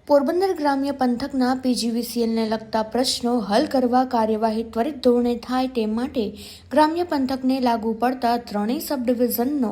પોરબંદર ગ્રામ્ય પંથકના પીજીવીસીએલને લગતા પ્રશ્નો હલ કરવા કાર્યવાહી ત્વરિત ધોરણે થાય તે માટે ગ્રામ્ય પંથકને લાગુ પડતા ત્રણેય સબ ડિવિઝનનો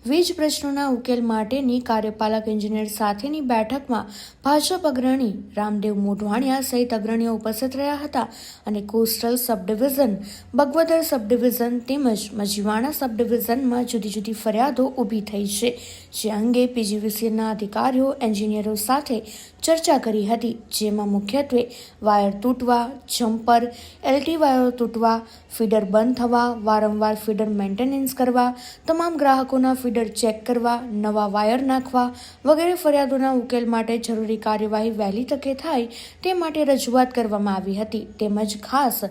વીજ પ્રશ્નોના ઉકેલ માટેની કાર્યપાલક એન્જિનિયર સાથેની બેઠકમાં ભાજપ અગ્રણી રામદેવ મોઢવાણિયા સહિત અગ્રણીઓ ઉપસ્થિત રહ્યા હતા અને કોસ્ટલ સબ ડિવિઝન, બગવદર સબ ડિવિઝન તેમજ મજીવાણા સબ ડિવિઝનમાં જુદી જુદી ફરિયાદો ઊભી થઈ છે, જે અંગે પીજીવીસીએલના અધિકારીઓ એન્જિનિયરો સાથે ચર્ચા કરી હતી, જેમાં મુખ્યત્વે વાયર તૂટવા, જમ્પર, એલટી વાયરો તૂટવા, ફીડર બંધ થવા, વારંવાર ફીડર મેન્ટેનન્સ કરવા, તમામ ગ્રાહકોના ફીડર ચેક કરવા, નવા વાયર નાખવા વગેરે ફરિયાદોના ઉકેલ માટે જરૂરી કાર્યવાહી વહેલી તકે થાય તે માટે રજૂઆત કરવામાં આવી હતી. તેમજ ખાસ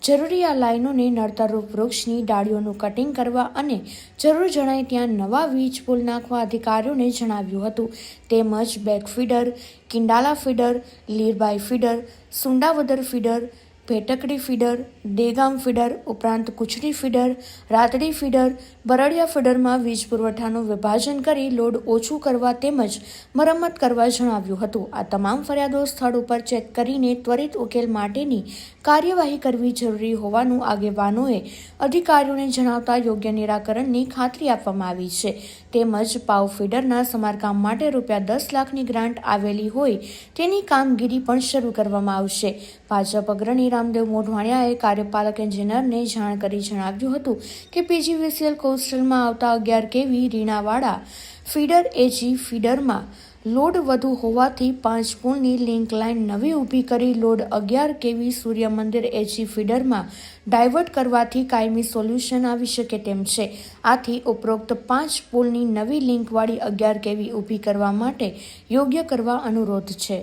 જરૂરી આ લાઇનોને નડતરરૂપ વૃક્ષની ડાળીઓનું કટિંગ કરવા અને જરૂર જણાય ત્યાં નવા વીજ પુલ નાખવા અધિકારીઓને જણાવ્યું હતું. તેમજ Bek feeder, Kindala feeder, Lirbai feeder, Sundavadar feeder, Bhetkadi feeder, Degam feeder ઉપરાંત કુચડી ફીડર, રાતડી ફીડર, બરડિયા ફીડરમાં વીજ પુરવઠાનું વિભાજન કરી લોડ ઓછું કરવા તેમજ મરમ્મત કરવા જણાવ્યું હતું. આ તમામ ફરિયાદો સ્થળ ઉપર ચેક કરીને ત્વરિત ઉકેલ માટેની કાર્યવાહી કરવી જરૂરી હોવાનું આગેવાનોએ અધિકારીઓને જણાવતા યોગ્ય નિરાકરણની ખાતરી આપવામાં આવી છે. તેમજ પાવ ફીડરના સમારકામ માટે ₹10 લાખની ગ્રાન્ટ આવેલી હોય તેની કામગીરી પણ શરૂ કરવામાં આવશે. ભાજપ અગ્રણી રામદેવ મોઢવાણિયાએ કાર્યપાલક એન્જિનિયરને જાણ કરી જણાવ્યું હતું કે પીજીવીસીએલ કોસ્ટલમાં આવતા 11 kV રીણાવાડા ફીડર એજી ફીડરમાં લોડ વધુ હોવાથી 5 પુલની લિંક લાઇન નવી ઊભી કરી લોડ 11 kV સૂર્ય મંદિર એજી ફીડરમાં ડાયવર્ટ કરવાથી કાયમી સોલ્યુશન આવી શકે તેમ છે. આથી ઉપરોક્ત 5 પુલની નવી લિંકવાળી 11 kV ઊભી કરવા માટે યોગ્ય કરવા અનુરોધ છે.